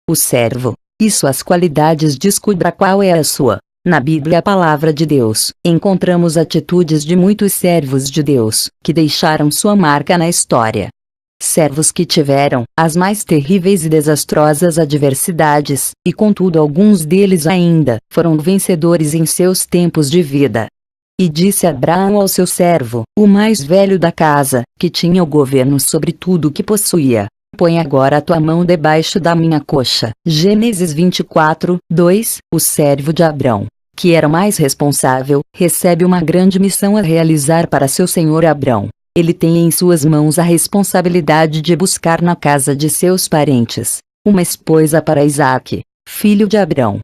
o servo, e suas qualidades. Descubra qual é a sua. Na Bíblia, a palavra de Deus, encontramos atitudes de muitos servos de Deus, que deixaram sua marca na história. Servos que tiveram as mais terríveis e desastrosas adversidades, e contudo alguns deles ainda foram vencedores em seus tempos de vida. E disse Abraão ao seu servo, o mais velho da casa, que tinha o governo sobre tudo o que possuía: põe agora a tua mão debaixo da minha coxa. Gênesis 24, 2. O servo de Abrão, que era o mais responsável, recebe uma grande missão a realizar para seu senhor Abrão. Ele tem em suas mãos a responsabilidade de buscar na casa de seus parentes uma esposa para Isaque, filho de Abrão.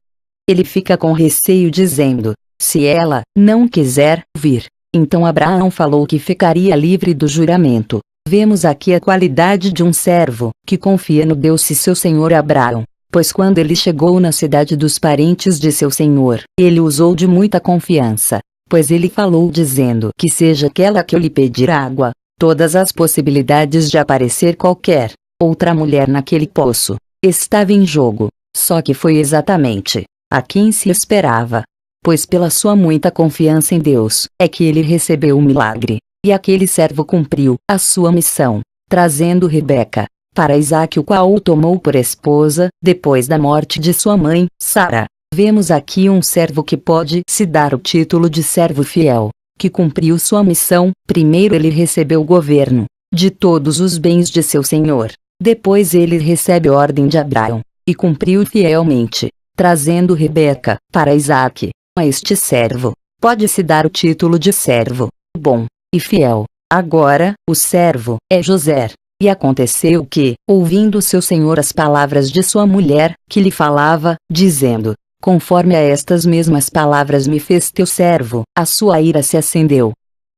Ele fica com receio, dizendo: se ela não quiser vir. Então Abraão falou que ficaria livre do juramento. Vemos aqui a qualidade de um servo que confia no Deus de seu senhor Abraão, pois quando ele chegou na cidade dos parentes de seu senhor, ele usou de muita confiança. Pois ele falou dizendo que seja aquela que eu lhe pedir água, todas as possibilidades de aparecer qualquer outra mulher naquele poço estava em jogo. Só que foi exatamente a quem se esperava. Pois pela sua muita confiança em Deus, é que ele recebeu o milagre. E aquele servo cumpriu a sua missão, trazendo Rebeca para Isaque, o qual o tomou por esposa, depois da morte de sua mãe, Sara. Vemos aqui um servo que pode se dar o título de servo fiel, que cumpriu sua missão. Primeiro ele recebeu o governo de todos os bens de seu senhor. Depois ele recebe ordem de Abraão, e cumpriu fielmente, trazendo Rebeca para Isaque. A este servo pode-se dar o título de servo bom e fiel. Agora, o servo é José. E aconteceu que, ouvindo seu senhor as palavras de sua mulher, que lhe falava, dizendo: conforme a estas mesmas palavras me fez teu servo, a sua ira se acendeu.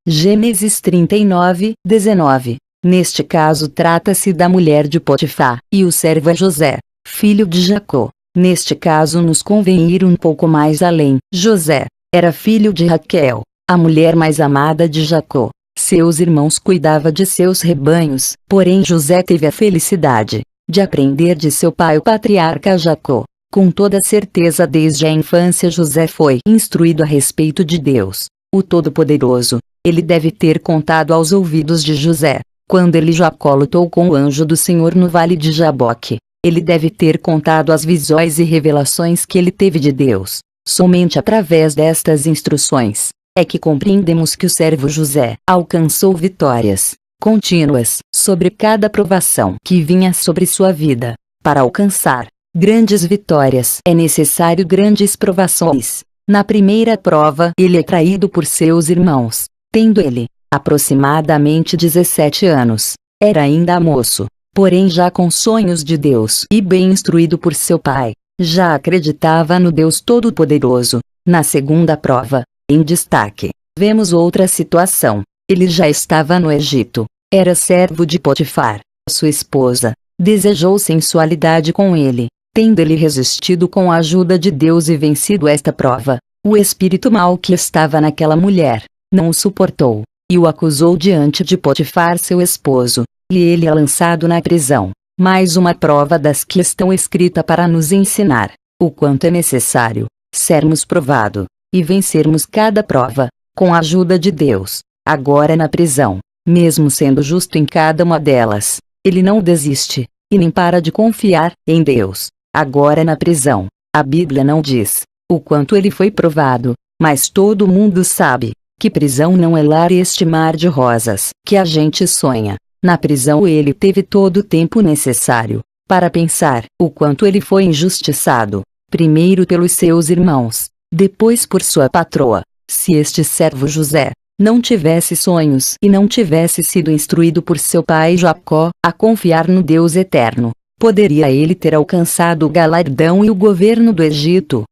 Gênesis 39, 19. Neste caso trata-se da mulher de Potifar, e o servo é José, filho de Jacó. Neste caso nos convém ir um pouco mais além. José era filho de Raquel, a mulher mais amada de Jacó. Seus irmãos cuidavam de seus rebanhos, porém José teve a felicidade de aprender de seu pai, o patriarca Jacó. Com toda certeza, desde a infância José foi instruído a respeito de Deus, o Todo-Poderoso. Ele deve ter contado aos ouvidos de José, quando ele Jacó lutou com o anjo do Senhor no vale de Jaboque. Ele deve ter contado as visões e revelações que ele teve de Deus. Somente através destas instruções é que compreendemos que o servo José alcançou vitórias contínuas sobre cada provação que vinha sobre sua vida. Para alcançar grandes vitórias é necessário grandes provações. Na primeira prova, ele é traído por seus irmãos, tendo ele aproximadamente 17 anos. Era ainda moço, porém já com sonhos de Deus e bem instruído por seu pai, já acreditava no Deus Todo-Poderoso. Na segunda prova, em destaque, vemos outra situação. Ele já estava no Egito, era servo de Potifar. Sua esposa desejou sensualidade com ele. Tendo ele resistido com a ajuda de Deus e vencido esta prova, o espírito mau que estava naquela mulher não o suportou, e o acusou diante de Potifar, seu esposo, e ele é lançado na prisão. Mais uma prova das que estão escritas para nos ensinar o quanto é necessário sermos provados e vencermos cada prova, com a ajuda de Deus. Agora na prisão, mesmo sendo justo em cada uma delas, ele não desiste, e nem para de confiar em Deus. Agora na prisão, a Bíblia não diz o quanto ele foi provado, mas todo mundo sabe que prisão não é lar este mar de rosas que a gente sonha. Na prisão ele teve todo o tempo necessário para pensar o quanto ele foi injustiçado, primeiro pelos seus irmãos, depois por sua patroa. Se este servo José não tivesse sonhos e não tivesse sido instruído por seu pai Jacó a confiar no Deus eterno, poderia ele ter alcançado o galardão e o governo do Egito?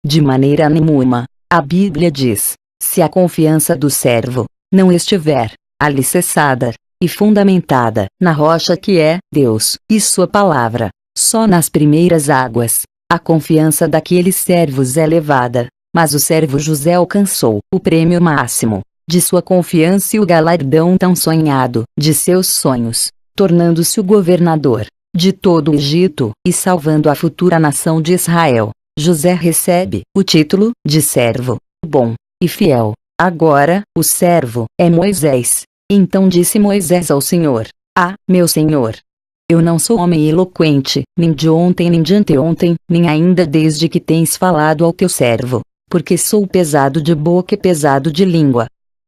De maneira nenhuma. A Bíblia diz: se a confiança do servo não estiver alicerçada e fundamentada na rocha que é Deus e sua palavra, só nas primeiras águas a confiança daqueles servos é elevada. Mas o servo José alcançou o prêmio máximo de sua confiança e o galardão tão sonhado de seus sonhos, tornando-se o governador de todo o Egito, e salvando a futura nação de Israel. José recebe o título de servo bom e fiel. Agora, o servo é Moisés. Então disse Moisés ao Senhor: Ah, meu Senhor! Eu não sou homem eloquente, nem de ontem nem de anteontem, nem ainda desde que tens falado ao teu servo, porque sou pesado de boca e pesado de língua.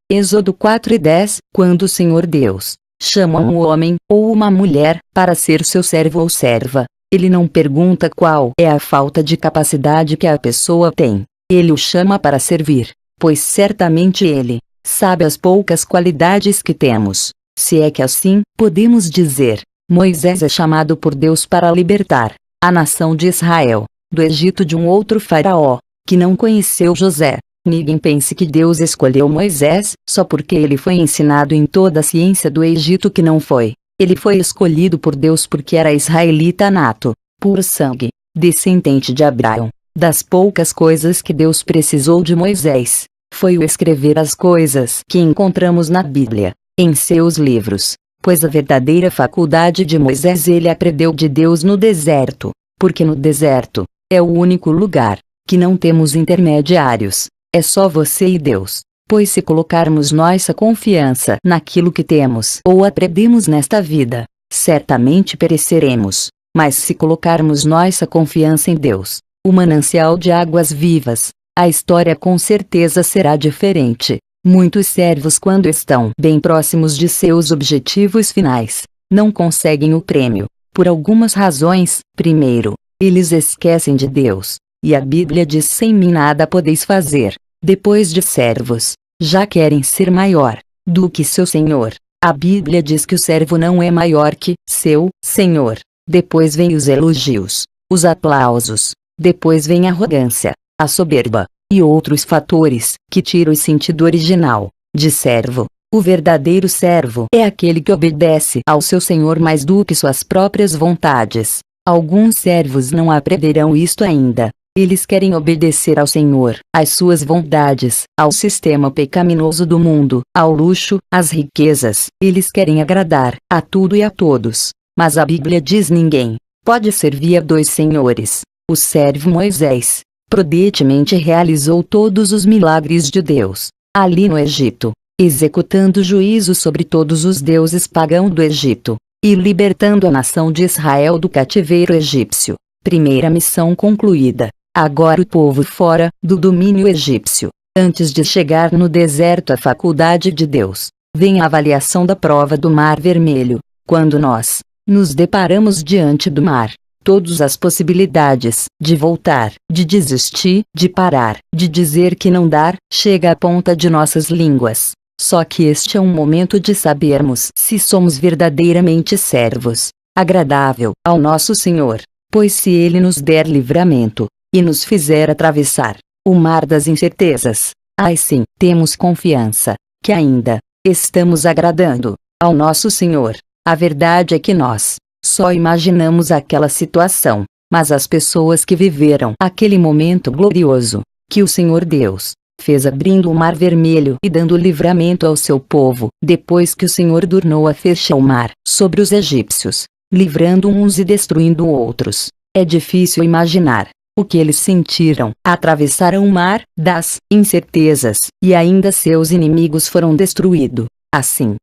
Êxodo 4:10. Quando o Senhor Deus chama um homem ou uma mulher para ser seu servo ou serva, ele não pergunta qual é a falta de capacidade que a pessoa tem. Ele o chama para servir, pois certamente ele sabe as poucas qualidades que temos. Se é que assim podemos dizer, Moisés é chamado por Deus para libertar a nação de Israel do Egito de um outro faraó, que não conheceu José. Ninguém pense que Deus escolheu Moisés só porque ele foi ensinado em toda a ciência do Egito, que não foi. Ele foi escolhido por Deus porque era israelita nato, por sangue, descendente de Abraão. Das poucas coisas que Deus precisou de Moisés, foi o escrever as coisas que encontramos na Bíblia, em seus livros, pois a verdadeira faculdade de Moisés ele aprendeu de Deus no deserto, porque no deserto é o único lugar que não temos intermediários. É só você e Deus, pois se colocarmos nossa confiança naquilo que temos ou aprendemos nesta vida, certamente pereceremos. Mas se colocarmos nossa confiança em Deus, o manancial de águas vivas, a história com certeza será diferente. Muitos servos, quando estão bem próximos de seus objetivos finais, não conseguem o prêmio, por algumas razões. Primeiro, eles esquecem de Deus. E a Bíblia diz: sem mim nada podeis fazer. Depois de servos, já querem ser maior do que seu senhor. A Bíblia diz que o servo não é maior que seu senhor. Depois vem os elogios, os aplausos. Depois vem a arrogância, a soberba, e outros fatores que tiram o sentido original de servo. O verdadeiro servo é aquele que obedece ao seu senhor mais do que suas próprias vontades. Alguns servos não aprenderão isto ainda. Eles querem obedecer ao Senhor, às suas vontades, ao sistema pecaminoso do mundo, ao luxo, às riquezas. Eles querem agradar a tudo e a todos. Mas a Bíblia diz: ninguém pode servir a dois senhores. O servo Moisés prudentemente realizou todos os milagres de Deus, ali no Egito, executando juízo sobre todos os deuses pagãos do Egito, e libertando a nação de Israel do cativeiro egípcio. Primeira missão concluída. Agora o povo fora do domínio egípcio. Antes de chegar no deserto, a faculdade de Deus, vem a avaliação da prova do Mar Vermelho. Quando nós nos deparamos diante do mar, todas as possibilidades de voltar, de desistir, de parar, de dizer que não dá, chega à ponta de nossas línguas. Só que este é um momento de sabermos se somos verdadeiramente servos, agradável ao nosso Senhor, pois se Ele nos der livramento, e nos fizer atravessar o mar das incertezas, aí sim temos confiança, que ainda estamos agradando ao nosso Senhor. A verdade é que nós só imaginamos aquela situação, mas as pessoas que viveram aquele momento glorioso, que o Senhor Deus fez abrindo o Mar Vermelho e dando livramento ao seu povo, depois que o Senhor tornou a fechar o mar sobre os egípcios, livrando uns e destruindo outros. É difícil imaginar o que eles sentiram. Atravessaram o mar das incertezas, e ainda seus inimigos foram destruídos. Assim,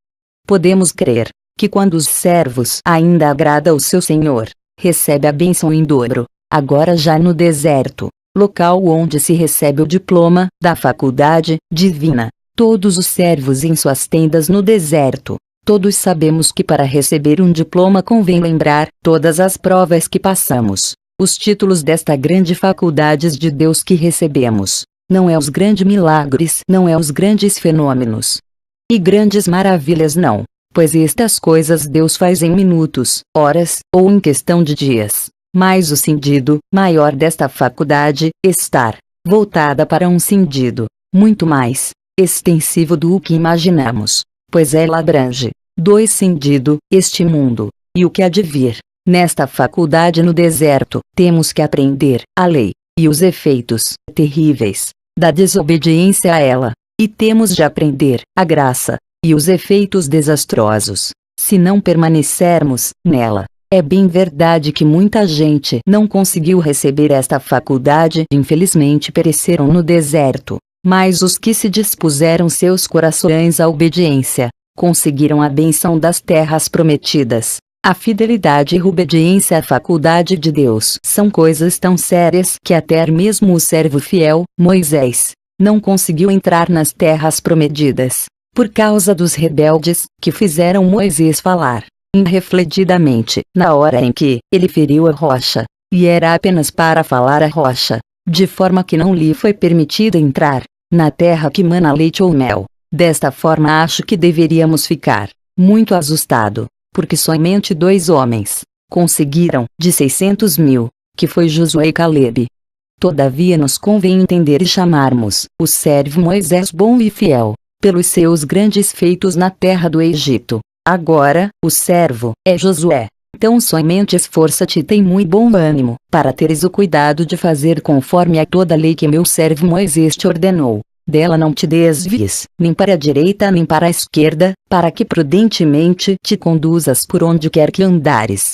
podemos crer que quando os servos ainda agrada ao seu Senhor, recebe a bênção em dobro. Agora já no deserto, local onde se recebe o diploma da faculdade divina, todos os servos em suas tendas no deserto. Todos sabemos que para receber um diploma convém lembrar todas as provas que passamos. Os títulos desta grande faculdade de Deus que recebemos, não é os grandes milagres, não é os grandes fenômenos e grandes maravilhas, não, pois estas coisas Deus faz em minutos, horas, ou em questão de dias. Mas o sentido maior desta faculdade, estar voltada para um sentido muito mais extensivo do que imaginamos, pois ela abrange dois sentidos, este mundo, e o que há de vir. Nesta faculdade no deserto, temos que aprender a lei, e os efeitos terríveis da desobediência a ela, e temos de aprender a graça, e os efeitos desastrosos, se não permanecermos nela. É bem verdade que muita gente não conseguiu receber esta faculdade e infelizmente pereceram no deserto. Mas os que se dispuseram seus corações à obediência, conseguiram a bênção das terras prometidas. A fidelidade e a obediência à faculdade de Deus são coisas tão sérias que até mesmo o servo fiel, Moisés, não conseguiu entrar nas terras prometidas, por causa dos rebeldes, que fizeram Moisés falar irrefletidamente, na hora em que ele feriu a rocha, e era apenas para falar a rocha, de forma que não lhe foi permitido entrar na terra que mana leite ou mel. Desta forma acho que deveríamos ficar muito assustado, porque somente 2 homens conseguiram, de 600.000, que foi Josué e Calebe. Todavia nos convém entender e chamarmos o servo Moisés bom e fiel, pelos seus grandes feitos na terra do Egito. Agora, o servo é Josué. Então somente esforça-te e tem muito bom ânimo, para teres o cuidado de fazer conforme a toda a lei que meu servo Moisés te ordenou. Dela não te desvies, nem para a direita nem para a esquerda, para que prudentemente te conduzas por onde quer que andares.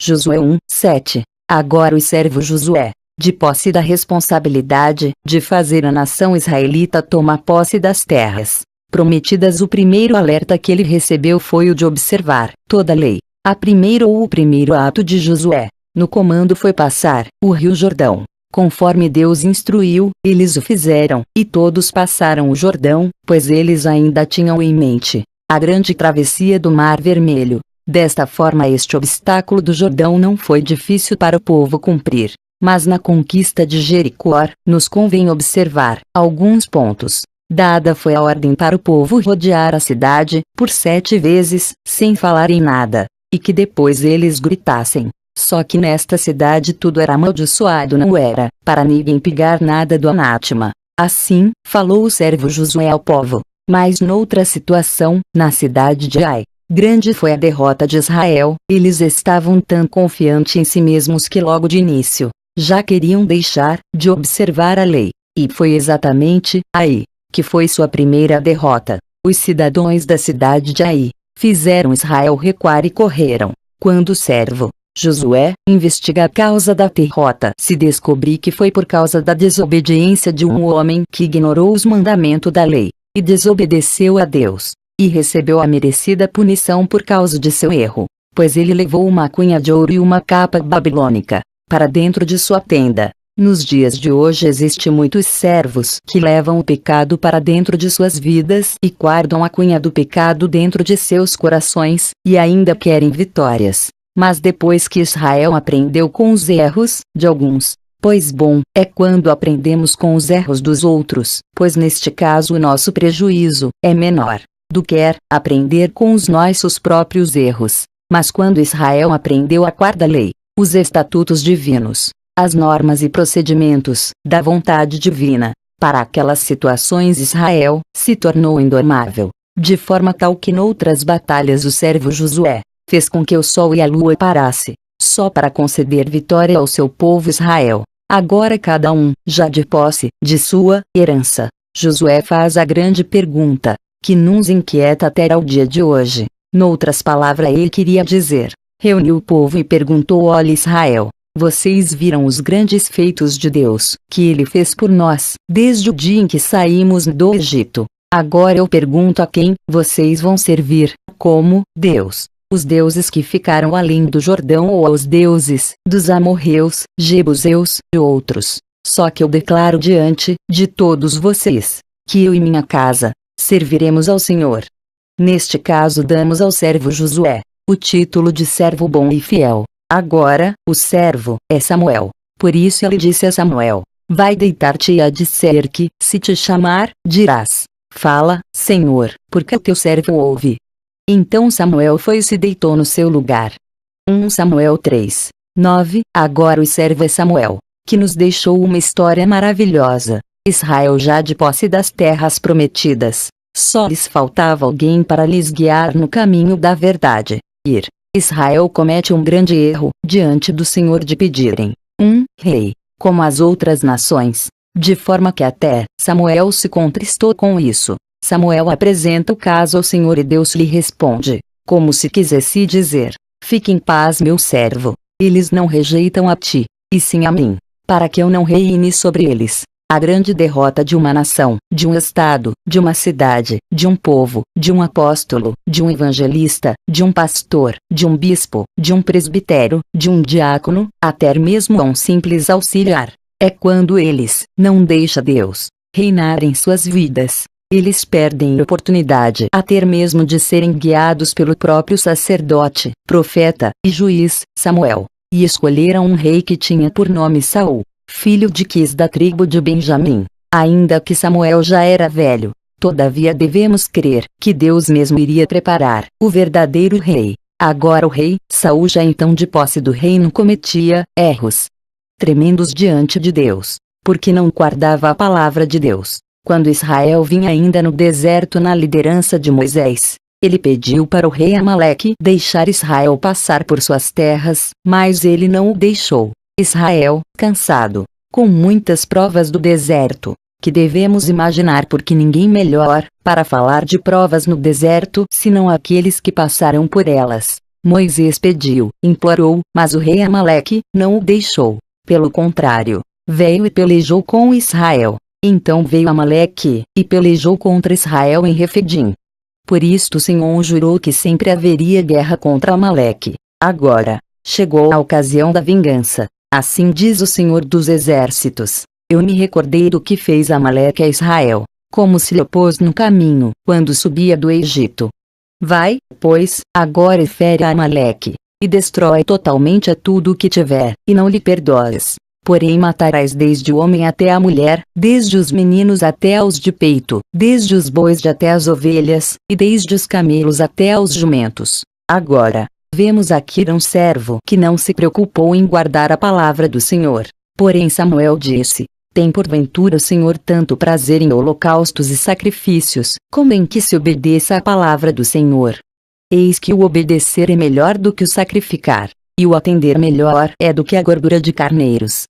Josué 1:7. Agora o servo Josué, de posse da responsabilidade de fazer a nação israelita tomar posse das terras prometidas, o primeiro alerta que ele recebeu foi o de observar toda a lei. O primeiro ato de Josué, no comando, foi passar o rio Jordão. Conforme Deus instruiu, eles o fizeram, e todos passaram o Jordão, pois eles ainda tinham em mente a grande travessia do Mar Vermelho. Desta forma este obstáculo do Jordão não foi difícil para o povo cumprir. Mas na conquista de Jericó, nos convém observar alguns pontos. Dada foi a ordem para o povo rodear a cidade, por 7 vezes, sem falar em nada, e que depois eles gritassem. Só que nesta cidade tudo era amaldiçoado, não era para ninguém pegar nada do anátema. Assim, falou o servo Josué ao povo. Mas noutra situação, na cidade de Ai, grande foi a derrota de Israel. Eles estavam tão confiantes em si mesmos que logo de início, já queriam deixar de observar a lei. E foi exatamente aí que foi sua primeira derrota. Os cidadãos da cidade de Ai fizeram Israel recuar e correram. Quando o servo Josué investiga a causa da derrota, se descobrir que foi por causa da desobediência de um homem que ignorou os mandamentos da lei, e desobedeceu a Deus, e recebeu a merecida punição por causa de seu erro, pois ele levou uma cunha de ouro e uma capa babilônica para dentro de sua tenda. Nos dias de hoje existem muitos servos que levam o pecado para dentro de suas vidas e guardam a cunha do pecado dentro de seus corações, e ainda querem vitórias. Mas depois que Israel aprendeu com os erros de alguns, pois bom é quando aprendemos com os erros dos outros, pois neste caso o nosso prejuízo é menor do que aprender com os nossos próprios erros. Mas quando Israel aprendeu a guardar a lei, os estatutos divinos, as normas e procedimentos da vontade divina, para aquelas situações Israel se tornou indomável, de forma tal que noutras batalhas o servo Josué fez com que o sol e a lua parasse, só para conceder vitória ao seu povo Israel. Agora cada um, já de posse de sua herança, Josué faz a grande pergunta, que nos inquieta até ao dia de hoje. Noutras palavras, ele queria dizer, reuniu o povo e perguntou: olha Israel, vocês viram os grandes feitos de Deus, que Ele fez por nós, desde o dia em que saímos do Egito. Agora eu pergunto a quem vocês vão servir, como Deus? Os deuses que ficaram além do Jordão ou aos deuses dos amorreus, jebuseus e outros? Só que eu declaro diante de todos vocês, que eu e minha casa serviremos ao Senhor. Neste caso damos ao servo Josué o título de servo bom e fiel. Agora, o servo é Samuel. Por isso ele disse a Samuel: vai deitar-te e há de ser que, se te chamar, dirás: fala, Senhor, porque o teu servo ouve. Então Samuel foi e se deitou no seu lugar. 1 Samuel 3:9. Agora o servo é Samuel, que nos deixou uma história maravilhosa. Israel já de posse das terras prometidas, só lhes faltava alguém para lhes guiar no caminho da verdade. Israel comete um grande erro diante do Senhor de pedirem um rei, como as outras nações, de forma que até Samuel se contristou com isso. Samuel apresenta o caso ao Senhor e Deus lhe responde, como se quisesse dizer: Fique em paz, meu servo. Eles não rejeitam a ti, e sim a mim, para que eu não reine sobre eles. A grande derrota de uma nação, de um estado, de uma cidade, de um povo, de um apóstolo, de um evangelista, de um pastor, de um bispo, de um presbítero, de um diácono, até mesmo a um simples auxiliar, é quando eles não deixam Deus reinar em suas vidas. Eles perdem a oportunidade até mesmo de serem guiados pelo próprio sacerdote, profeta e juiz, Samuel, e escolheram um rei que tinha por nome Saul, filho de Quis da tribo de Benjamim. Ainda que Samuel já era velho, todavia devemos crer que Deus mesmo iria preparar o verdadeiro rei. Agora o rei, Saul, já então de posse do reino, cometia erros tremendos diante de Deus, porque não guardava a palavra de Deus. Quando Israel vinha ainda no deserto na liderança de Moisés, ele pediu para o rei Amaleque deixar Israel passar por suas terras, mas ele não o deixou. Israel, cansado, com muitas provas do deserto, que devemos imaginar, porque ninguém melhor para falar de provas no deserto senão aqueles que passaram por elas. Moisés pediu, implorou, mas o rei Amaleque não o deixou. Pelo contrário, veio e pelejou com Israel. Então veio Amaleque e pelejou contra Israel em Refidim. Por isto o Senhor jurou que sempre haveria guerra contra Amaleque. Agora chegou a ocasião da vingança. Assim diz o Senhor dos Exércitos: eu me recordei do que fez Amaleque a Israel, como se lhe opôs no caminho, quando subia do Egito. Vai, pois, agora e fere a Amaleque, e destrói totalmente a tudo o que tiver, e não lhe perdoes. Porém matarás desde o homem até a mulher, desde os meninos até aos de peito, desde os bois até as ovelhas, e desde os camelos até aos jumentos. Agora, vemos aqui um servo que não se preocupou em guardar a palavra do Senhor. Porém Samuel disse: tem porventura o Senhor tanto prazer em holocaustos e sacrifícios, como em que se obedeça à palavra do Senhor? Eis que o obedecer é melhor do que o sacrificar, e o atender melhor é do que a gordura de carneiros.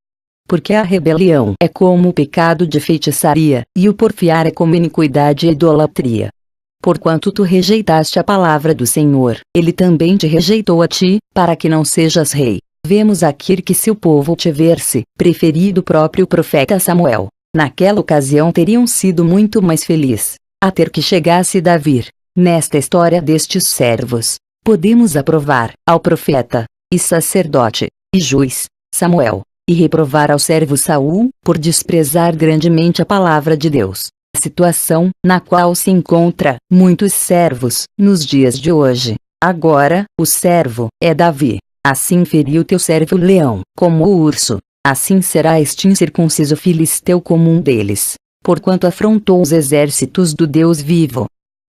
Porque a rebelião é como o pecado de feitiçaria, e o porfiar é como iniquidade e idolatria. Porquanto tu rejeitaste a palavra do Senhor, ele também te rejeitou a ti, para que não sejas rei. Vemos aqui que se o povo tivesse preferido o próprio profeta Samuel, naquela ocasião teriam sido muito mais felizes, até que chegasse Davi. Nesta história destes servos, podemos aprovar ao profeta, e sacerdote, e juiz, Samuel, e reprovar ao servo Saul, por desprezar grandemente a palavra de Deus. Situação na qual se encontra muitos servos nos dias de hoje. Agora, o servo é Davi. Assim feriu teu servo o leão, como o urso. Assim será este incircunciso filisteu como um deles, porquanto afrontou os exércitos do Deus vivo.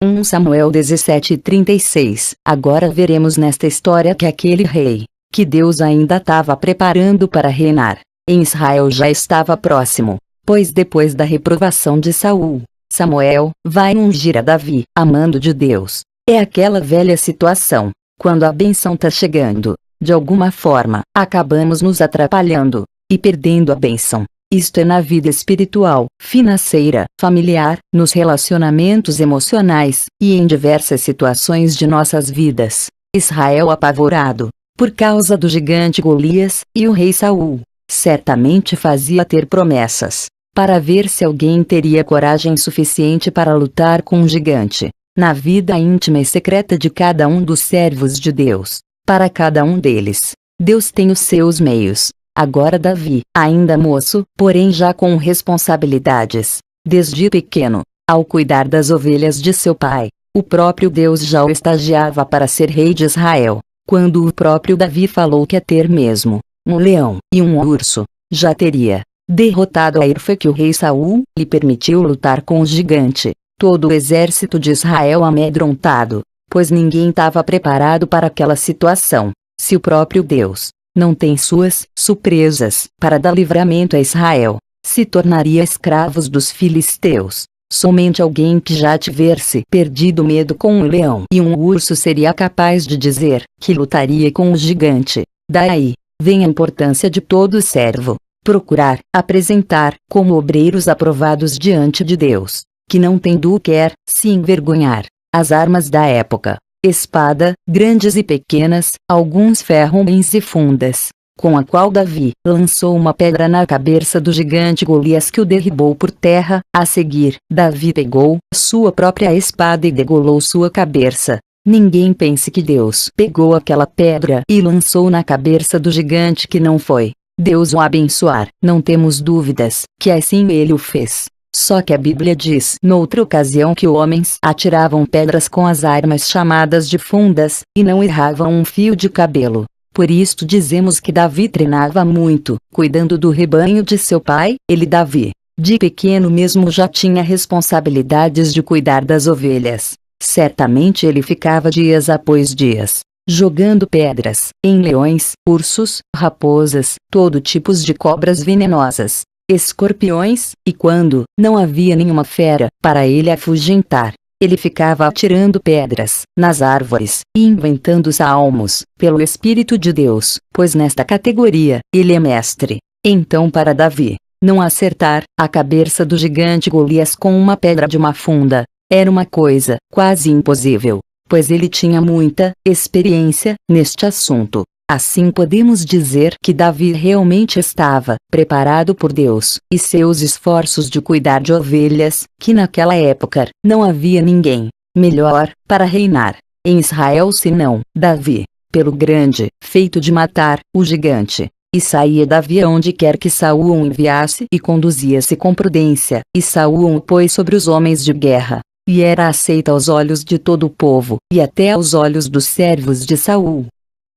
1 Samuel 17:36. Agora veremos nesta história que aquele rei, que Deus ainda estava preparando para reinar, em Israel já estava próximo, pois depois da reprovação de Saul, Samuel vai ungir a Davi, amando de Deus. É aquela velha situação, quando a bênção está chegando, de alguma forma, acabamos nos atrapalhando, e perdendo a bênção. Isto é na vida espiritual, financeira, familiar, nos relacionamentos emocionais, e em diversas situações de nossas vidas. Israel apavorado, por causa do gigante Golias, e o rei Saul, certamente fazia ter promessas, para ver se alguém teria coragem suficiente para lutar com um gigante. Na vida íntima e secreta de cada um dos servos de Deus, para cada um deles, Deus tem os seus meios. Agora Davi, ainda moço, porém já com responsabilidades, desde pequeno, ao cuidar das ovelhas de seu pai, o próprio Deus já o estagiava para ser rei de Israel. Quando o próprio Davi falou que ia ter mesmo um leão e um urso, já teria derrotado a Foi que o rei Saul lhe permitiu lutar com o gigante, todo o exército de Israel amedrontado, pois ninguém estava preparado para aquela situação. Se o próprio Deus não tem suas surpresas para dar livramento a Israel, se tornaria escravos dos filisteus. Somente alguém que já tivesse perdido medo com um leão e um urso seria capaz de dizer que lutaria com o gigante. Daí vem a importância de todo servo procurar apresentar como obreiros aprovados diante de Deus, que não tem do que se envergonhar, as armas da época. espada, grandes e pequenas, alguns ferrões e fundas, com a qual Davi lançou uma pedra na cabeça do gigante Golias, que o derribou por terra. A seguir, Davi pegou sua própria espada e degolou sua cabeça. Ninguém pense que Deus pegou aquela pedra e lançou na cabeça do gigante, que não foi. Deus o abençoar, não temos dúvidas que assim ele o fez. Só que a Bíblia diz noutra ocasião que homens atiravam pedras com as armas chamadas de fundas, e não erravam um fio de cabelo. Por isto dizemos que Davi treinava muito, cuidando do rebanho de seu pai. Ele, Davi, de pequeno mesmo já tinha responsabilidades de cuidar das ovelhas. Certamente ele ficava dias após dias jogando pedras em leões, ursos, raposas, todo tipos de cobras venenosas, escorpiões, e quando não havia nenhuma fera para ele afugentar, ele ficava atirando pedras nas árvores e inventando salmos pelo Espírito de Deus, pois nesta categoria ele é mestre. Então, para Davi não acertar a cabeça do gigante Golias com uma pedra de uma funda era uma coisa quase impossível, pois ele tinha muita experiência neste assunto. Assim podemos dizer que Davi realmente estava preparado por Deus e seus esforços de cuidar de ovelhas, que naquela época não havia ninguém melhor para reinar em Israel senão Davi, pelo grande feito de matar o gigante. E saía Davi onde quer que Saul o enviasse e conduzia-se com prudência, e Saul o pôs sobre os homens de guerra. E era aceita aos olhos de todo o povo, e até aos olhos dos servos de Saul.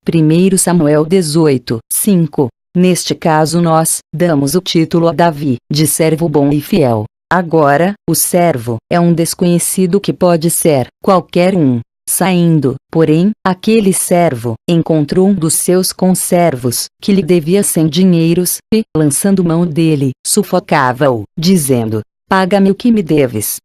1 Samuel 18, 5. Neste caso nós damos o título a Davi, de servo bom e fiel. Agora, o servo é um desconhecido que pode ser qualquer um. Saindo, porém, aquele servo encontrou um dos seus conservos, que lhe devia 100 dinheiros, e, lançando mão dele, sufocava-o, dizendo: paga-me o que me deves.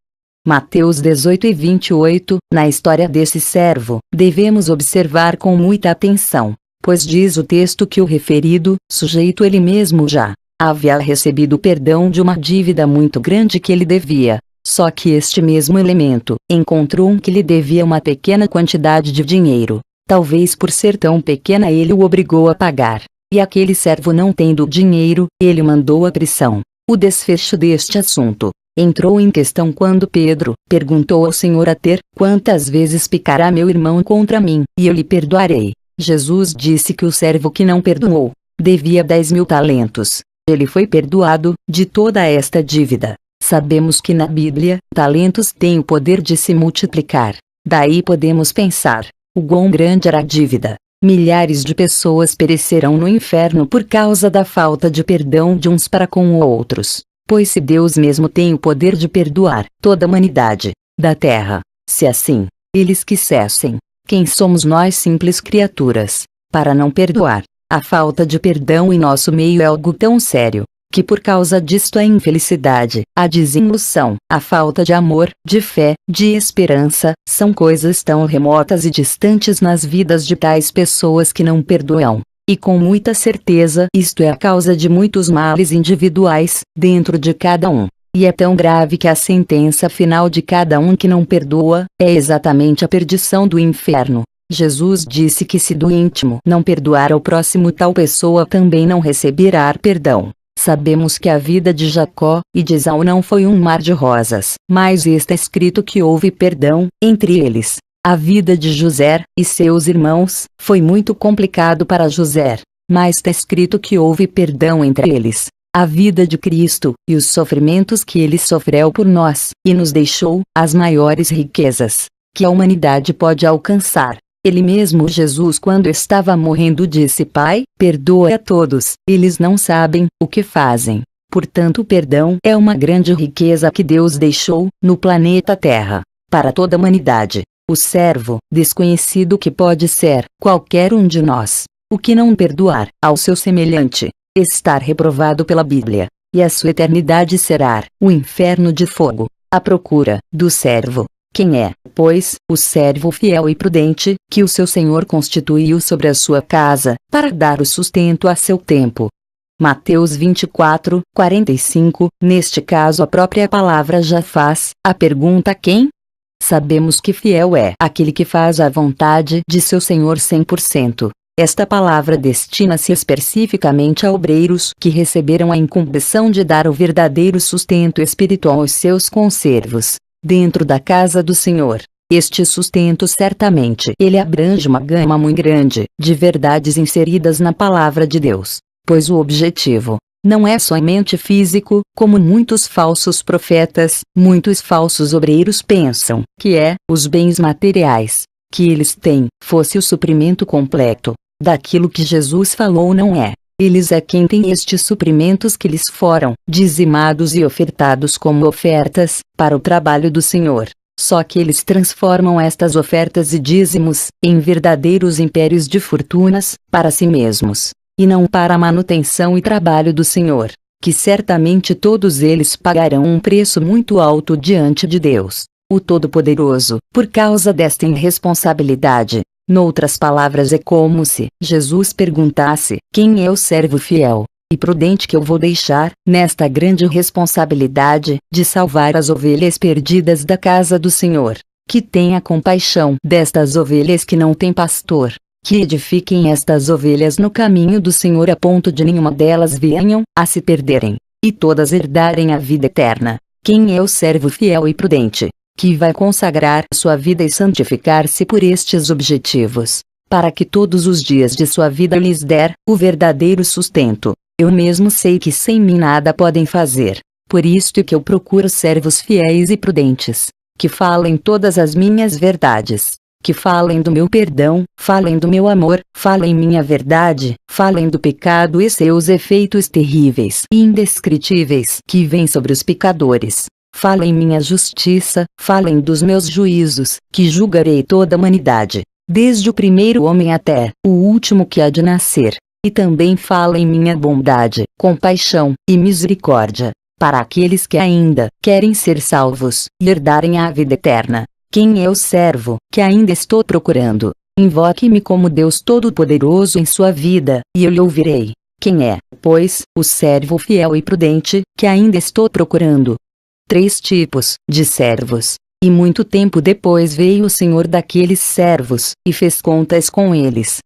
Mateus 18 e 28. Na história desse servo, devemos observar com muita atenção, pois diz o texto que o referido sujeito ele mesmo já havia recebido perdão de uma dívida muito grande que ele devia. Só que este mesmo elemento encontrou um que lhe devia uma pequena quantidade de dinheiro. Talvez por ser tão pequena ele o obrigou a pagar. E aquele servo, não tendo dinheiro, ele mandou a prisão. O desfecho deste assunto entrou em questão quando Pedro perguntou ao Senhor: quantas vezes pecará meu irmão contra mim, e eu lhe perdoarei? Jesus disse que o servo que não perdoou devia 10.000 talentos. Ele foi perdoado de toda esta dívida. Sabemos que na Bíblia, talentos têm o poder de se multiplicar. Daí podemos pensar o quão grande era a dívida. Milhares de pessoas perecerão no inferno por causa da falta de perdão de uns para com outros. Pois se Deus mesmo tem o poder de perdoar toda a humanidade da terra, se assim eles quisessem, quem somos nós, simples criaturas, para não perdoar? A falta de perdão em nosso meio é algo tão sério, que por causa disto a infelicidade, a desilusão, a falta de amor, de fé, de esperança, são coisas tão remotas e distantes nas vidas de tais pessoas que não perdoam. E com muita certeza isto é a causa de muitos males individuais, dentro de cada um. E é tão grave que a sentença final de cada um que não perdoa, é exatamente a perdição do inferno. Jesus disse que se do íntimo não perdoar ao próximo, tal pessoa também não receberá perdão. Sabemos que a vida de Jacó e de Esaú não foi um mar de rosas, mas está escrito que houve perdão entre eles. A vida de José e seus irmãos foi muito complicado para José, mas está escrito que houve perdão entre eles. A vida de Cristo e os sofrimentos que ele sofreu por nós, e nos deixou as maiores riquezas que a humanidade pode alcançar. Ele mesmo, Jesus, quando estava morrendo, disse: Pai, perdoa a todos, eles não sabem o que fazem. Portanto, o perdão é uma grande riqueza que Deus deixou no planeta Terra para toda a humanidade. O servo desconhecido, que pode ser qualquer um de nós, o que não perdoar ao seu semelhante, estar reprovado pela Bíblia, e a sua eternidade será o inferno de fogo. A procura do servo. Quem é, pois, o servo fiel e prudente, que o seu Senhor constituiu sobre a sua casa, para dar o sustento a seu tempo? Mateus 24, 45. Neste caso a própria palavra já faz a pergunta: quem? sabemos que fiel é aquele que faz a vontade de seu Senhor 100%. Esta palavra destina-se especificamente a obreiros que receberam a incumbição de dar o verdadeiro sustento espiritual aos seus conservos, dentro da casa do Senhor. Este sustento certamente ele abrange uma gama muito grande de verdades inseridas na palavra de Deus, pois o objetivo não é somente físico, como muitos falsos profetas, muitos falsos obreiros pensam, que é os bens materiais que eles têm, fosse o suprimento completo daquilo que Jesus falou. Não é. Eles é quem tem estes suprimentos que lhes foram dizimados e ofertados como ofertas para o trabalho do Senhor. Só que eles transformam estas ofertas e dízimos em verdadeiros impérios de fortunas para si mesmos, e não para a manutenção e trabalho do Senhor, que certamente todos eles pagarão um preço muito alto diante de Deus, o Todo-Poderoso, por causa desta irresponsabilidade. Noutras palavras, é como se Jesus perguntasse: quem é o servo fiel e prudente que eu vou deixar nesta grande responsabilidade de salvar as ovelhas perdidas da casa do Senhor, que tenha compaixão destas ovelhas que não têm pastor, que edifiquem estas ovelhas no caminho do Senhor a ponto de nenhuma delas venham a se perderem, e todas herdarem a vida eterna. Quem é o servo fiel e prudente, que vai consagrar sua vida e santificar-se por estes objetivos, para que todos os dias de sua vida lhes der o verdadeiro sustento? Eu mesmo sei que sem mim nada podem fazer, por isto que eu procuro servos fiéis e prudentes, que falem todas as minhas verdades, que falem do meu perdão, falem do meu amor, falem minha verdade, falem do pecado e seus efeitos terríveis e indescritíveis que vêm sobre os pecadores. Falem minha justiça, falem dos meus juízos, que julgarei toda a humanidade, desde o primeiro homem até o último que há de nascer. E também falem minha bondade, compaixão e misericórdia, para aqueles que ainda querem ser salvos e herdarem a vida eterna. Quem é o servo que ainda estou procurando? Invoque-me como Deus Todo-Poderoso em sua vida, e eu lhe ouvirei. Quem é, pois, o servo fiel e prudente que ainda estou procurando? 3 tipos de servos. E muito tempo depois veio o Senhor daqueles servos e fez contas com eles.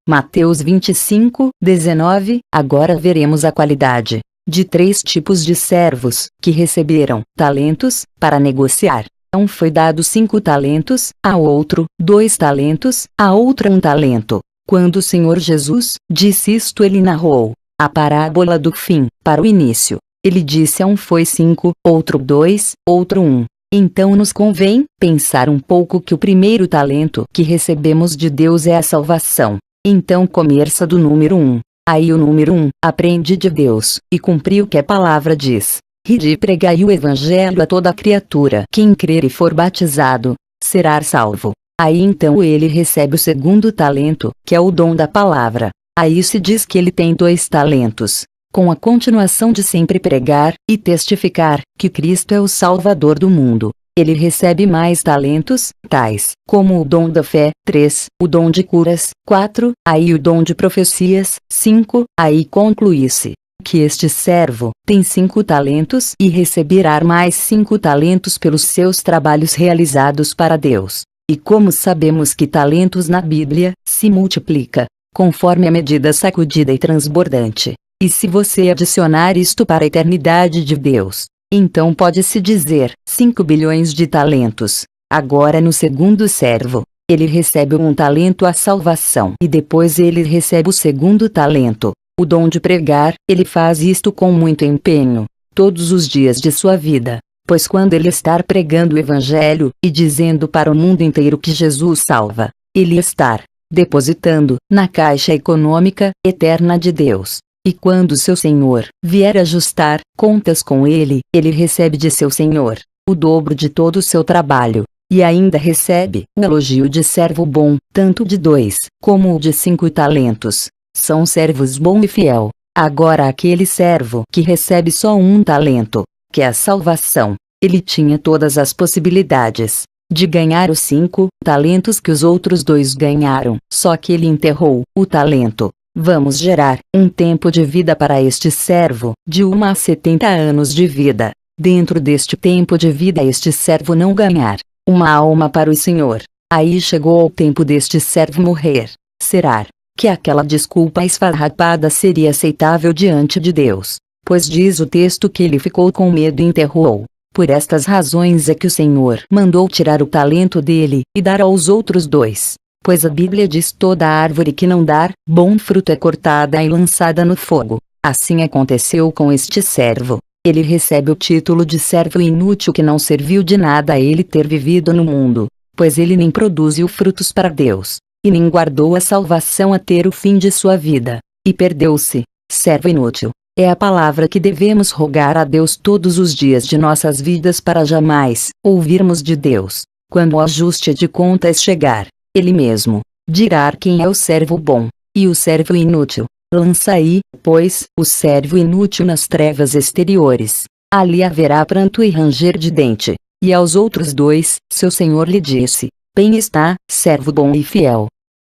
Mateus 25:19. Agora veremos a qualidade de 3 tipos de servos que receberam talentos para negociar. A um foi dado 5 talentos, a outro 2 talentos, a outro 1 talento. Quando o Senhor Jesus disse isto, ele narrou a parábola do fim para o início. Ele disse: a um foi 5, outro 2, outro 1. Então nos convém pensar um pouco que o primeiro talento que recebemos de Deus é a salvação. Então começa do número 1. Aí o número 1 aprende de Deus e cumpriu o que a palavra diz. Ide e pregai o evangelho a toda criatura. Quem crer e for batizado será salvo. Aí então ele recebe o segundo talento, que é o dom da palavra. Aí se diz que ele tem 2 talentos, com a continuação de sempre pregar e testificar que Cristo é o Salvador do mundo. Ele recebe mais talentos, tais como o dom da fé, 3, o dom de curas, 4, aí o dom de profecias, 5, aí conclui-se que este servo tem 5 talentos e receberá mais 5 talentos pelos seus trabalhos realizados para Deus. E como sabemos que talentos na Bíblia se multiplica conforme a medida sacudida e transbordante, e se você adicionar isto para a eternidade de Deus, então pode-se dizer 5 bilhões de talentos. Agora no segundo servo, ele recebe 1 talento à salvação e depois ele recebe o segundo talento, o dom de pregar. Ele faz isto com muito empenho, todos os dias de sua vida, pois quando ele está pregando o evangelho e dizendo para o mundo inteiro que Jesus salva, ele está depositando na caixa econômica eterna de Deus. E quando seu Senhor vier ajustar contas com ele, ele recebe de seu Senhor o dobro de todo o seu trabalho, e ainda recebe um elogio de servo bom, tanto de 2 como o de 5 talentos. São servos bom e fiel. Agora aquele servo que recebe só 1 talento, que é a salvação, ele tinha todas as possibilidades de ganhar os 5 talentos que os outros 2 ganharam, só que ele enterrou o talento. Vamos gerar um tempo de vida para este servo, de 1 a 70 anos de vida. Dentro deste tempo de vida este servo não ganhar uma alma para o Senhor. Aí chegou o tempo deste servo morrer. Será que aquela desculpa esfarrapada seria aceitável diante de Deus? Pois diz o texto que ele ficou com medo e enterrou. Por estas razões é que o Senhor mandou tirar o talento dele, e dar aos outros 2. Pois a Bíblia diz: toda árvore que não dar bom fruto é cortada e lançada no fogo. Assim aconteceu com este servo. Ele recebe o título de servo inútil que não serviu de nada a ele ter vivido no mundo. Pois ele nem produziu frutos para Deus, e nem guardou a salvação a ter o fim de sua vida. E perdeu-se. Servo inútil. É a palavra que devemos rogar a Deus todos os dias de nossas vidas para jamais ouvirmos de Deus. Quando o ajuste de contas chegar, Ele mesmo dirá quem é o servo bom e o servo inútil. Lança aí, pois, o servo inútil nas trevas exteriores. Ali haverá pranto e ranger de dente. E aos outros 2, seu senhor lhe disse: bem está, servo bom e fiel.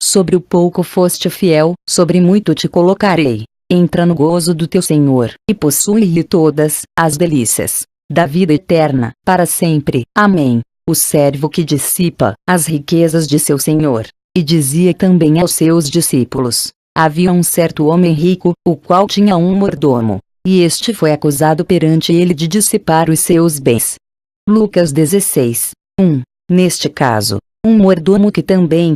Sobre o pouco foste fiel, sobre muito te colocarei. Entra no gozo do teu Senhor, e possui-lhe todas as delícias da vida eterna, para sempre. Amém. O servo que dissipa as riquezas de seu senhor. E dizia também aos seus discípulos: havia um certo homem rico, o qual tinha um mordomo, e este foi acusado perante ele de dissipar os seus bens. Lucas 16, 1. Neste caso, um mordomo que também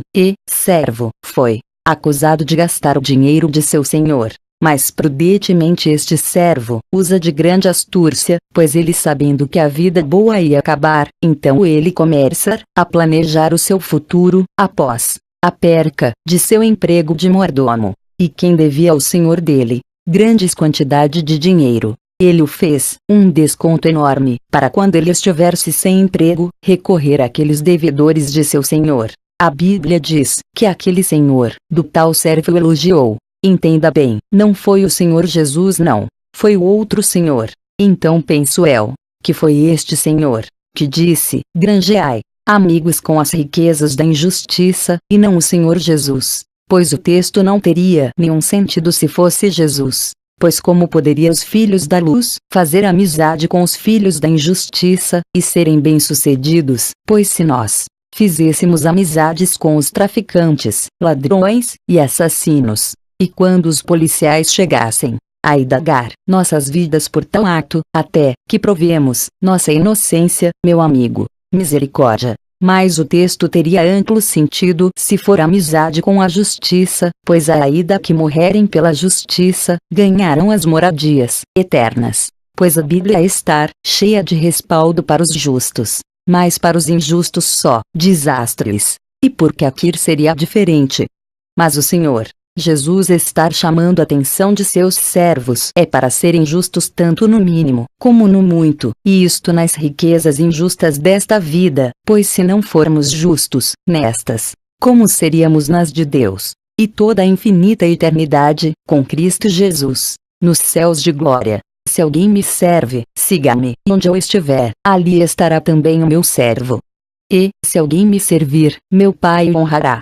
servo foi acusado de gastar o dinheiro de seu senhor. Mas prudentemente este servo usa de grande astúcia, pois ele, sabendo que a vida boa ia acabar, então ele começa a planejar o seu futuro, após a perca de seu emprego de mordomo. E quem devia ao senhor dele grandes quantidades de dinheiro, ele o fez um desconto enorme, para quando ele estivesse sem emprego, recorrer àqueles devedores de seu senhor. A Bíblia diz que aquele senhor do tal servo elogiou. Entenda bem, não foi o Senhor Jesus, não. Foi o outro Senhor. Então penso eu, que foi este Senhor, que disse: granjeai amigos com as riquezas da injustiça, e não o Senhor Jesus. Pois o texto não teria nenhum sentido se fosse Jesus. Pois como poderia os filhos da luz fazer amizade com os filhos da injustiça, e serem bem-sucedidos? Pois se nós fizéssemos amizades com os traficantes, ladrões e assassinos, e quando os policiais chegassem a indagar nossas vidas por tal ato, até que provemos nossa inocência, meu amigo, misericórdia. Mas o texto teria amplo sentido se for amizade com a justiça, pois ainda que morrerem pela justiça, ganharão as moradias eternas. Pois a Bíblia está cheia de respaldo para os justos, mas para os injustos só desastres. E por que aqui seria diferente? Mas o Senhor Jesus está chamando a atenção de seus servos é para serem justos tanto no mínimo como no muito, e isto nas riquezas injustas desta vida, pois se não formos justos nestas, como seríamos nas de Deus, e toda a infinita eternidade, com Cristo Jesus, nos céus de glória? Se alguém me serve, siga-me, onde eu estiver, ali estará também o meu servo. E, se alguém me servir, meu Pai o honrará.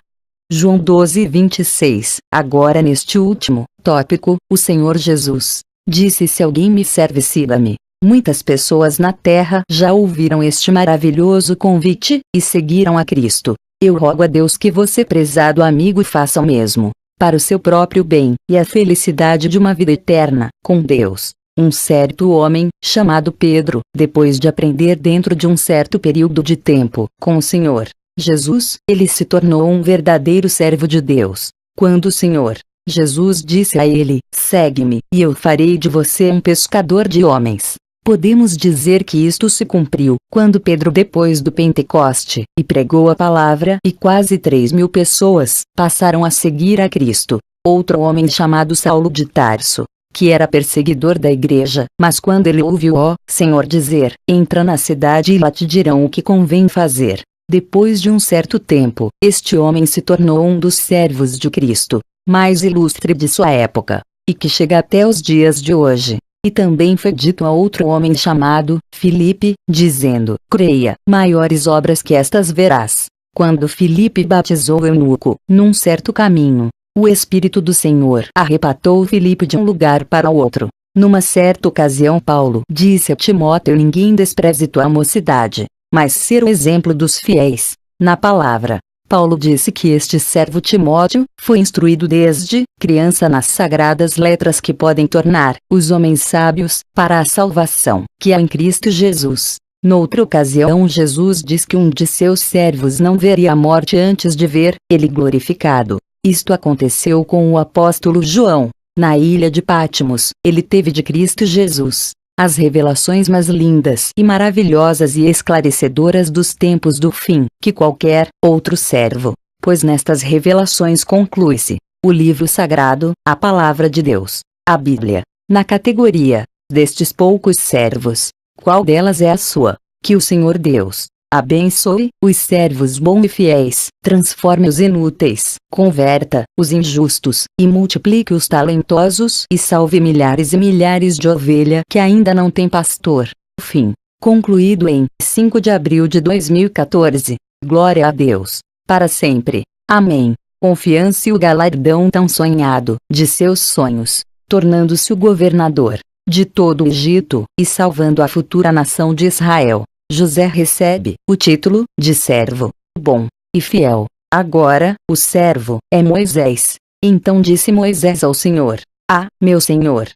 João 12:26. Agora neste último tópico, o Senhor Jesus disse: se alguém me serve, siga-me. Muitas pessoas na terra já ouviram este maravilhoso convite, e seguiram a Cristo. Eu rogo a Deus que você, prezado amigo, faça o mesmo, para o seu próprio bem, e a felicidade de uma vida eterna, com Deus. Um certo homem, chamado Pedro, depois de aprender dentro de um certo período de tempo, com o Senhor Jesus, ele se tornou um verdadeiro servo de Deus. Quando o Senhor Jesus disse a ele: segue-me, e eu farei de você um pescador de homens. Podemos dizer que isto se cumpriu, quando Pedro, depois do Pentecoste, e pregou a palavra, e quase 3.000 pessoas passaram a seguir a Cristo. Outro homem chamado Saulo de Tarso, que era perseguidor da igreja, mas quando ele ouviu o Senhor dizer: entra na cidade e lá te dirão o que convém fazer. Depois de um certo tempo, este homem se tornou um dos servos de Cristo mais ilustre de sua época, e que chega até os dias de hoje. E também foi dito a outro homem chamado Filipe, dizendo: creia, maiores obras que estas verás. Quando Filipe batizou o eunuco, num certo caminho, o Espírito do Senhor arrebatou Filipe de um lugar para o outro. Numa certa ocasião Paulo disse a Timóteo: ninguém despreze tua mocidade. mas ser o exemplo dos fiéis na palavra. Paulo disse que este servo Timóteo foi instruído desde criança nas sagradas letras que podem tornar os homens sábios para a salvação que há em Cristo Jesus. Noutra ocasião, Jesus diz que um de seus servos não veria a morte antes de ver ele glorificado. Isto aconteceu com o apóstolo João. Na ilha de Patmos, ele teve de Cristo Jesus as revelações mais lindas e maravilhosas e esclarecedoras dos tempos do fim, que qualquer outro servo, pois nestas revelações conclui-se o livro sagrado, a palavra de Deus, a Bíblia. Na categoria destes poucos servos, qual delas é a sua? Que o Senhor Deus abençoe os servos bons e fiéis, transforme os inúteis, converta os injustos, e multiplique os talentosos e salve milhares e milhares de ovelha que ainda não têm pastor. Fim. Concluído em 5 de abril de 2014. Glória a Deus. Para sempre. Amém. Confiança e o galardão tão sonhado de seus sonhos, tornando-se o governador de todo o Egito e salvando a futura nação de Israel. José recebe o título de servo bom e fiel. Agora, o servo é Moisés. Então disse Moisés ao Senhor: Ah, meu Senhor,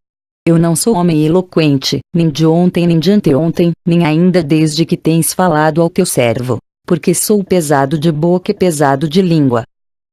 eu não sou homem eloquente, nem de ontem nem de anteontem, nem ainda desde que tens falado ao teu servo, porque sou pesado de boca e pesado de língua.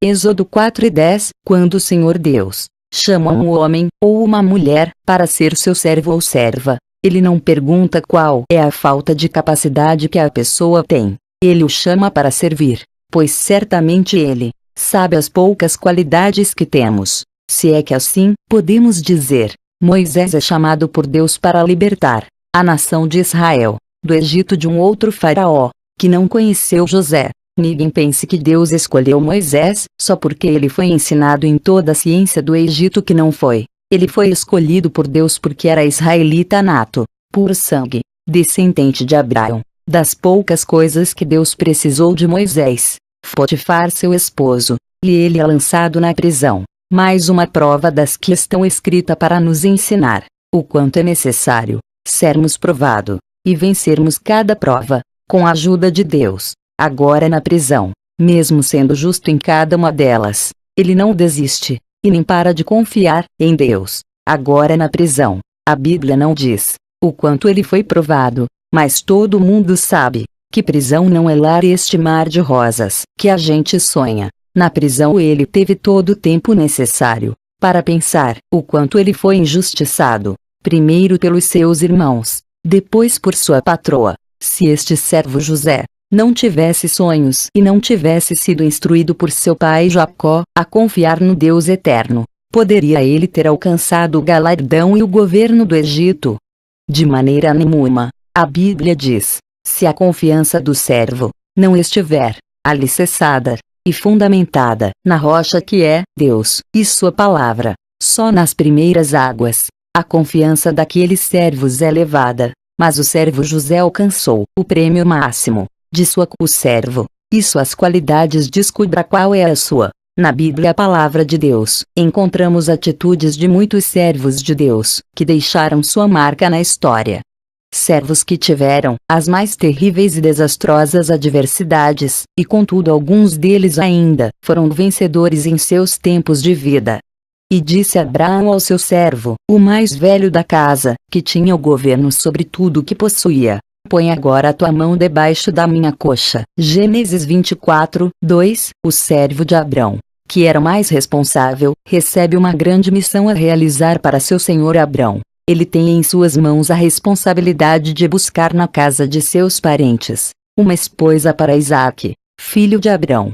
Êxodo 4:10. Quando o Senhor Deus chama um homem ou uma mulher para ser seu servo ou serva, ele não pergunta qual é a falta de capacidade que a pessoa tem. Ele o chama para servir, pois certamente ele sabe as poucas qualidades que temos. Se é que assim podemos dizer, Moisés é chamado por Deus para libertar a nação de Israel do Egito de um outro faraó, que não conheceu José. Ninguém pense que Deus escolheu Moisés só porque ele foi ensinado em toda a ciência do Egito, que não foi. Ele foi escolhido por Deus porque era israelita nato, puro sangue, descendente de Abraão. Das poucas coisas que Deus precisou de Moisés, Potifar seu esposo, e ele é lançado na prisão. Mais uma prova das que estão escritas para nos ensinar o quanto é necessário sermos provados e vencermos cada prova, com a ajuda de Deus. Agora na prisão, mesmo sendo justo em cada uma delas, ele não desiste e nem para de confiar em Deus. Agora na prisão, a Bíblia não diz o quanto ele foi provado, mas todo mundo sabe que prisão não é lar este mar de rosas que a gente sonha. Na prisão ele teve todo o tempo necessário para pensar o quanto ele foi injustiçado, primeiro pelos seus irmãos, depois por sua patroa. Se este servo José não tivesse sonhos e não tivesse sido instruído por seu pai Jacó a confiar no Deus eterno, poderia ele ter alcançado o galardão e o governo do Egito? De maneira nenhuma. A Bíblia diz: se a confiança do servo não estiver alicerçada e fundamentada na rocha que é Deus e sua palavra, só nas primeiras águas a confiança daqueles servos é elevada. Mas o servo José alcançou o prêmio máximo de o servo, e suas qualidades. Descubra qual é a sua. Na Bíblia, a palavra de Deus, encontramos atitudes de muitos servos de Deus, que deixaram sua marca na história. Servos que tiveram as mais terríveis e desastrosas adversidades, e contudo alguns deles ainda foram vencedores em seus tempos de vida. E disse Abraão ao seu servo, o mais velho da casa, que tinha o governo sobre tudo o que possuía: põe agora a tua mão debaixo da minha coxa. Gênesis 24:2. O servo de Abrão, que era mais responsável, recebe uma grande missão a realizar para seu senhor Abrão. Ele tem em suas mãos a responsabilidade de buscar na casa de seus parentes uma esposa para Isaque, filho de Abrão.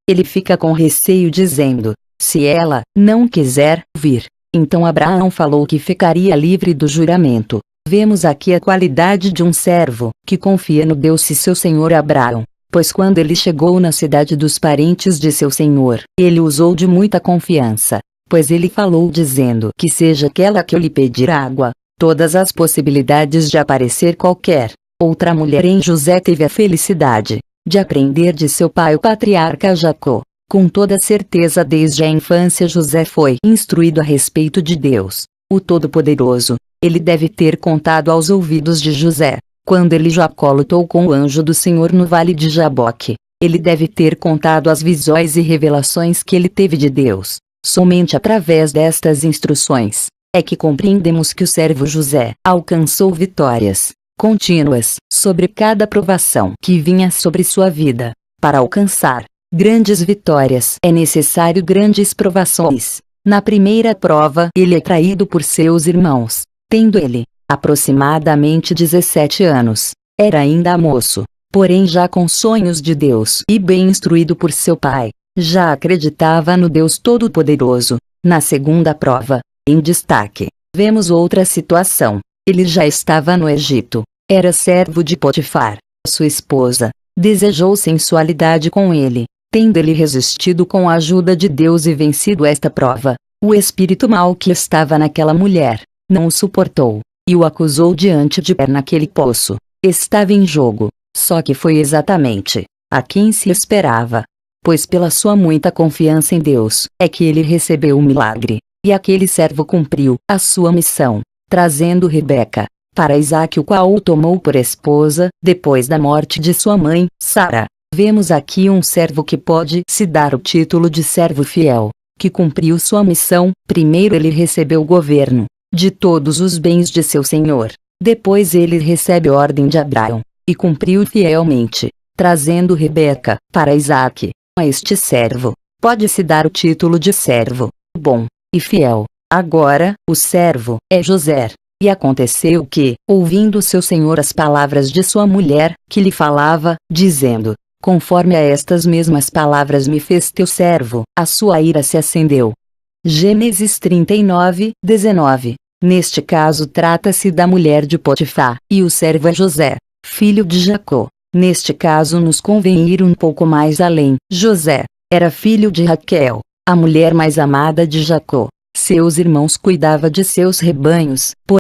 Ele fica com receio, dizendo: se ela não quiser vir. Então Abraão falou que ficaria livre do juramento. Vemos aqui a qualidade de um servo que confia no Deus de seu senhor Abraão, pois quando ele chegou na cidade dos parentes de seu senhor, ele usou de muita confiança, pois ele falou dizendo que seja aquela que lhe pedir água. Todas as possibilidades de aparecer qualquer outra mulher em José teve a felicidade de aprender de seu pai, o patriarca Jacó. Com toda certeza, desde a infância José foi instruído a respeito de Deus, o Todo-Poderoso. Ele deve ter contado aos ouvidos de José Quando ele Jacó lutou com o anjo do Senhor no vale de Jaboque, ele deve ter contado as visões e revelações que ele teve de Deus. Somente através destas instruções é que compreendemos que o servo José alcançou vitórias contínuas sobre cada provação que vinha sobre sua vida. Para alcançar grandes vitórias é necessário grandes provações. Na primeira prova, ele é traído por seus irmãos, tendo ele aproximadamente 17 anos. Era ainda moço, porém já com sonhos de Deus e bem instruído por seu pai. Já acreditava no Deus Todo-Poderoso. Na segunda prova, em destaque, vemos outra situação. Ele já estava no Egito. Era servo de Potifar. Sua esposa desejou sensualidade com ele. Tendo ele resistido com a ajuda de Deus e vencido esta prova, o espírito mau que estava naquela mulher não o suportou e o acusou diante de pé naquele poço. Estava em jogo, só que foi exatamente a quem se esperava, pois pela sua muita confiança em Deus é que ele recebeu o milagre, e aquele servo cumpriu a sua missão, trazendo Rebeca para Isaque, o qual o tomou por esposa depois da morte de sua mãe, Sara. Vemos aqui um servo que pode se dar o título de servo fiel, que cumpriu sua missão. Primeiro ele recebeu o governo de todos os bens de seu senhor. Depois ele recebe ordem de Abraão, e cumpriu fielmente, trazendo Rebeca para Isaque. A este servo pode-se dar o título de servo bom e fiel. Agora, o servo é José. E aconteceu que, ouvindo seu senhor as palavras de sua mulher, que lhe falava, dizendo: conforme a estas mesmas palavras me fez teu servo, a sua ira se acendeu. Gênesis 39, 19. Neste caso trata-se da mulher de Potifar, e o servo é José, filho de Jacó. Neste caso nos convém ir um pouco mais além. José era filho de Raquel, a mulher mais amada de Jacó. Seus irmãos cuidavam de seus rebanhos,